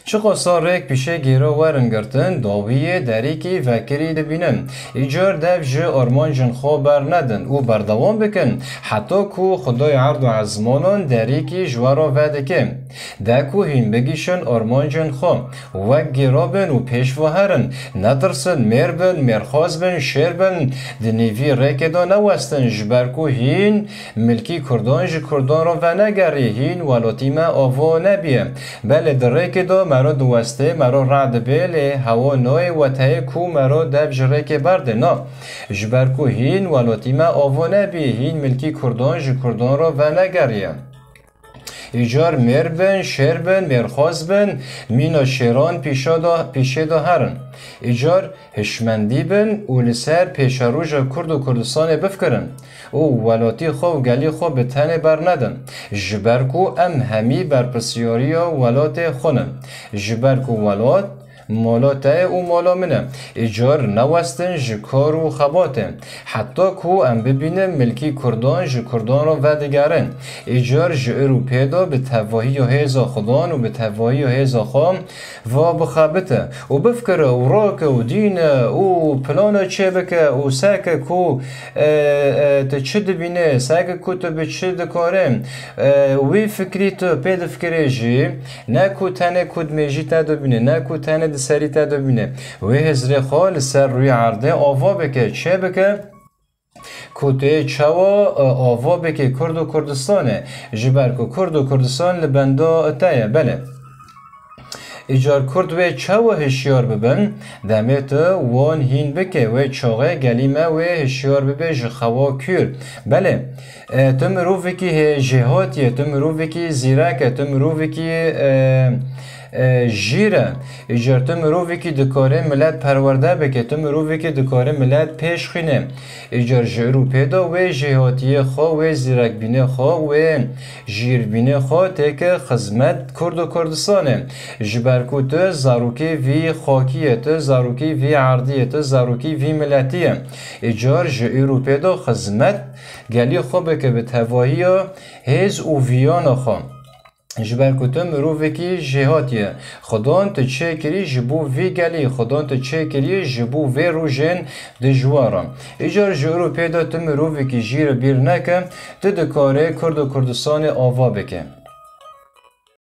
چه قصارک پیشه گیرا ورنگرتن داویه دریکی وکری دبینن ایجار دف جه آرمان جن خو بر ندن و بردوام بکن حتی کو خدای عرض و عزمانان دریکی جوارا ودکه دکو هین بگیشن آرمان جن خو و گیرا بن و پیش و هرن ندرسن میر بن میرخواز بن شیر بن دنیوی ریک دا نوستن جبرکو هین ملکی کردان جه کردان را و نگری هین ولاتی ما آوا نبیه بله در ریک دا مرا دوسته مرا رعد بیله هوا نوی و تای کو مرا دب جره که برده نا جبر کو هین ولاتی ما آوا نبی هین ملکی کردان جه کردان را و نگریه ایجار میر بن شیر بن میرخواز بن مینا شیران پیشه دا هرن ایجار هشمندی بن و لسر پیشاروژ کرد و کردستان بفکرن او ولاتی خو و گلی خو به تن بر ندن جبرکو ام همی بر پسیاری ولات خونن جبرکو ولات مالاته و مالا منه ایجار نوستن جکار و خباته حتی کو ام ببینه ملکی کردان جکردان را و دگرن ایجار جئرو پیدا به تواهی و هیزا خدان و به تواهی و هیزا خام و بخبته و بفکره و راکه و دینه و پلانه چه بکه و ساکه کو تا چه دبینه ساکه کو تا به چه دکاره وی فکری تا پید فکره جی نه کو تنه کود میجی تا دبینه نه کو تنه سری تا دبینه و هزر خال سر روی عرضه آوا بکه چه بکه کوته چوا آوا بکه کرد و کردستانه جبر کو کرد و کردستان لبندا تایه بله ایجار کرد و چوا هشیار ببن دمت وان هین بکه و چاقه گلیمه و هشیار ببه جخوا کور بله تم روفکی جهاتیه تم روفکی زیرکه تم روفکی جیره ایجار تو مروفی که دکاره ملت پرورده بکه تو مروفی که دکاره ملت پیش خینه ایجار جرو پیدا و جهاتیه خواه و زیرک بینه خواه و جیر بینه خواه تک خدمت کرد و کردستانه جبرکو تو زاروکی وی خاکیه تو زاروکی وی عردیه تو زاروکی وی ملتیه ایجار جرو پیدا خدمت گلی خواه بکه به تواهی هز او ویان خواه جبر کتم مروفکی جهاتیه خدان تو چه کری جبو وی گلی خدان تو چه کری جبو وی روژن دجوارم ایجار جورو پیدا تو مروفکی جیر بیر نکم تو دکاره کرد و کردستان آوا بکه